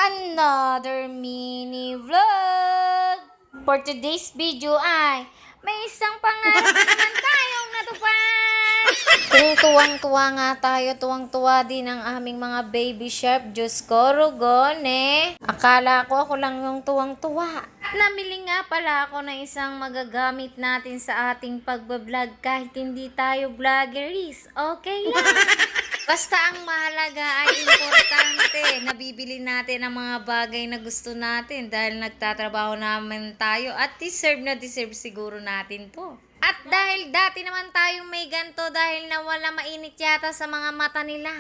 Another mini vlog. For today's video ay may isang pangarap na naman tayong natupad. Kung tuwang-tuwa nga tayo, tuwang-tuwa din ang aming mga baby shark. Diyos ko, Rugone. Akala ko ako lang yung tuwang-tuwa. Namili nga pala ako ng isang magagamit natin sa ating pagbablog kahit hindi tayo vloggeries. Okay lang. Basta ang mahalaga ay importante. Nabibili natin ang mga bagay na gusto natin dahil nagtatrabaho naman tayo at deserve na deserve siguro natin to. At dahil dati naman tayong may ganto dahil nawala mainit yata sa mga mata nila.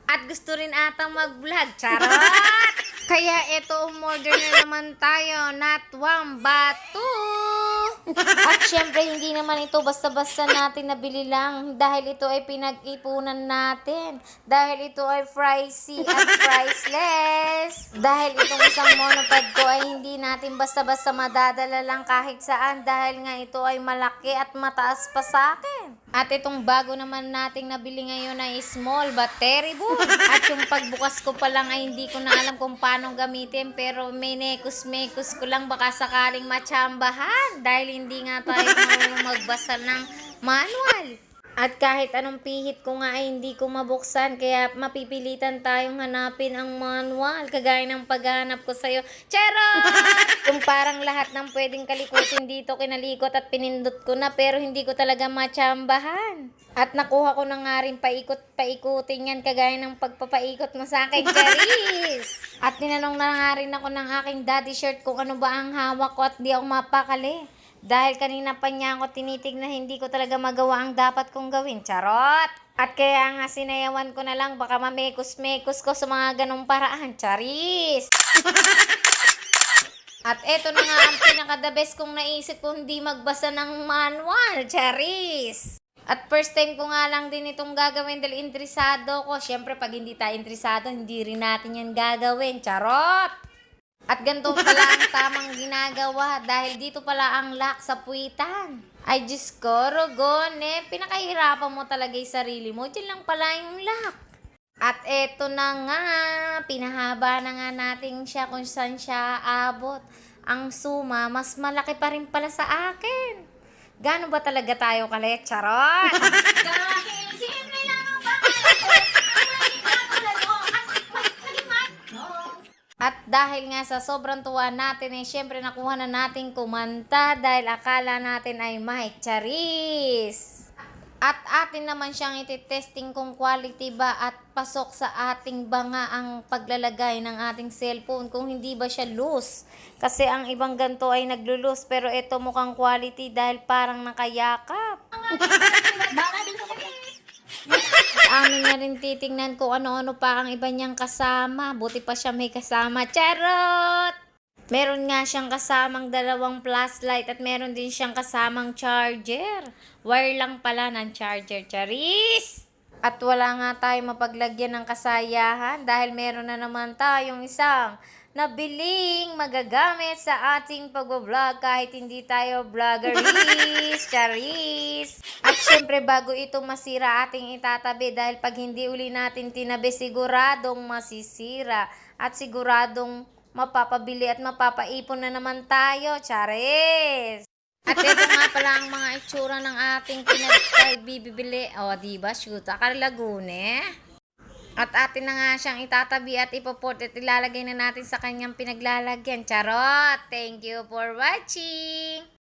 At gusto rin atang mag-vlog. Charot! Kaya ito, umorder na naman tayo. Not one, but two. At syempre, hindi naman ito basta-basta natin nabili lang. Dahil ito ay pinag-ipunan natin. Dahil ito ay pricey at priceless. Dahil itong isang monopod ko ay hindi natin basta-basta madadala lang kahit saan. Dahil nga ito ay malaki at mataas pa sa akin. At itong bago naman nating nabili ngayon ay small but terrible. At yung pagbukas ko pa lang ay hindi ko na alam kung paano gamitin. Pero may mekus-mekus ko lang baka sakaling matsambahan. Dahil hindi nga tayo marunong magbasa ng manual. At kahit anong pihit ko nga ay hindi ko mabuksan. Kaya mapipilitan tayong hanapin ang manual. Kagaya ng paghanap ko sa'yo. Charot! Yung parang lahat ng pwedeng kalikutin dito kinalikot at pinindot ko na. Pero hindi ko talaga matsambahan. At nakuha ko na nga rin paikot-paikutin yan. Kagaya ng pagpapaikot mo sa akin, Charis. At tinanong na nga rin ako ng aking daddy shirt kung ano ba ang hawak ko at di ako mapakali. Dahil kanina pa niya ako tinitignan, hindi ko talaga magawa ang dapat kong gawin. Charot! At kaya nga sinayawan ko na lang, baka mamekos-mekos ko sa mga ganong paraan. Charis! At eto na nga ang pinaka-the best kong naisip kung hindi magbasa ng manual. Charis! At first time ko nga lang din itong gagawin dahil interesado ko. Siyempre, pag hindi tayo interesado, hindi rin natin yan gagawin. Charot! At ganito pala ang tamang ginagawa dahil dito pala ang lock sa puwitan. Ay, Diyos ko, Rugone, pinakahirapan mo talaga yung sarili mo. Diyan lang pala yung lock. At eto na nga, pinahaba na nga natin siya kung saan siya abot. Ang suma, mas malaki pa rin pala sa akin. Gano'n ba talaga tayo kalit? Charot! Dahil simple lang ang pangarap ko. At dahil nga sa sobrang tuwa natin eh, syempre nakuha na natin kumanta dahil akala natin ay Mike Charis. At atin naman siyang ititesting kung quality ba at pasok sa ating banga ang paglalagay ng ating cellphone kung hindi ba siya loose. Kasi ang ibang ganto ay naglo-loose pero ito mukhang quality dahil parang nakayakap. Amin na rin titingnan kung ano-ano pa ang iba niyang kasama. Buti pa siya may kasama. Charot! Meron nga siyang kasamang dalawang flashlight at meron din siyang kasamang charger. Wire lang pala ng charger. Charis! At wala nga tayo mapaglagyan ng kasayahan dahil meron na naman tayong isang nabiling magagamit sa ating pag-vlog kahit hindi tayo vloggeries. Charis! At syempre bago ito masira ating itatabi dahil pag hindi uli natin tinabi siguradong masisira at siguradong mapapabili at mapapaipon na naman tayo. Charis! At ito nga pala ang mga itsura ng ating bibili. O, diba? Shoot, Lagune. At atin na nga siyang itatabi at ipoport at ilalagay na natin sa kanyang pinaglalagyan. Charot! Thank you for watching!